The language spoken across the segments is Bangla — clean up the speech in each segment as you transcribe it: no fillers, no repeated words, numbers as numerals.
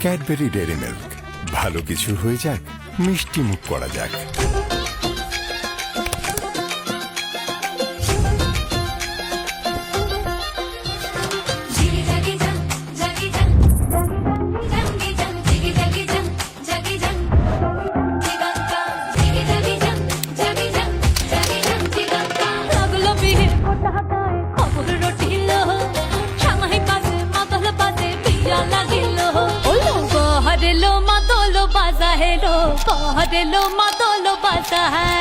ক্যাডবেরি ডেয়ারি মিল্ক, ভালো কিছু হয়ে যাক, মিষ্টি মুখ করা যাক। हेलो मातोलो बाजा है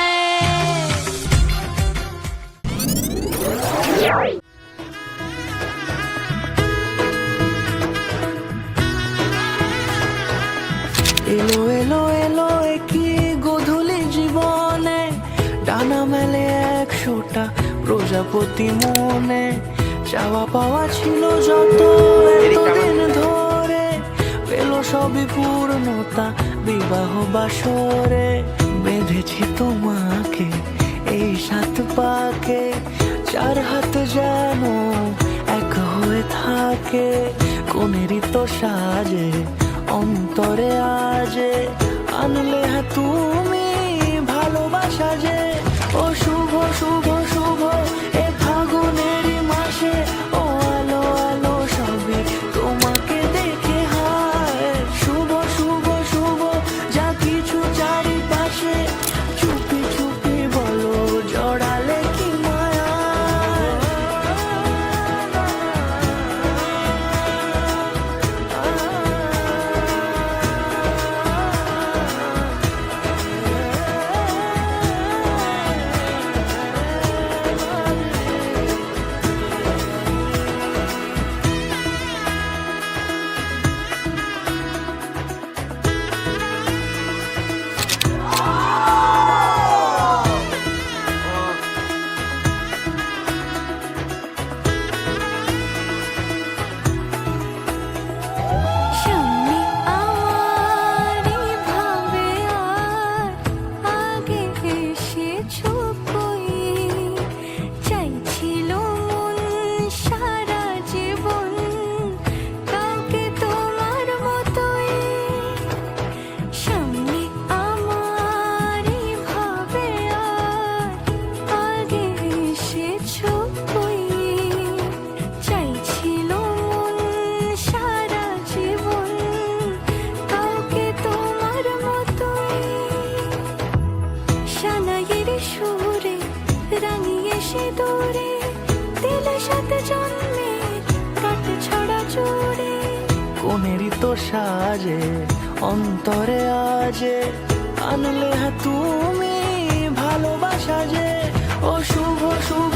এলো এলো এলো কি গোধূলি জীবনে, ডানা মেলে 100টা প্রজাপতি মনে। চাওয়া পাওয়া ছিল যত এতদিন ধরে, পেল সবই পূর্ণতা বিবাহ বাসরে। বেঁধেছি তোমাকে এই 7 পাকে, 4 হাত যেন এক হয়ে থাকে। কোনেরই তো সাজে অন্তরে আজে, আনলে হ্যাঁ তুমি ভালোবাসা যে। ও শুভ শুভ শুভ এ ফাগুনেরই মাসে, ও আলো আলো সবই তোমাকে দেখে হায়। শুভ শুভ শুভ যা কিছু চারিপাশে, চুপি চুপি বলো জড়ালে কি মায়া। কোনেরই তো সাজে অন্তরে আজে, আনলে হ্যাঁ তুমি ভালোবাসা যে। ও শুভ শুভ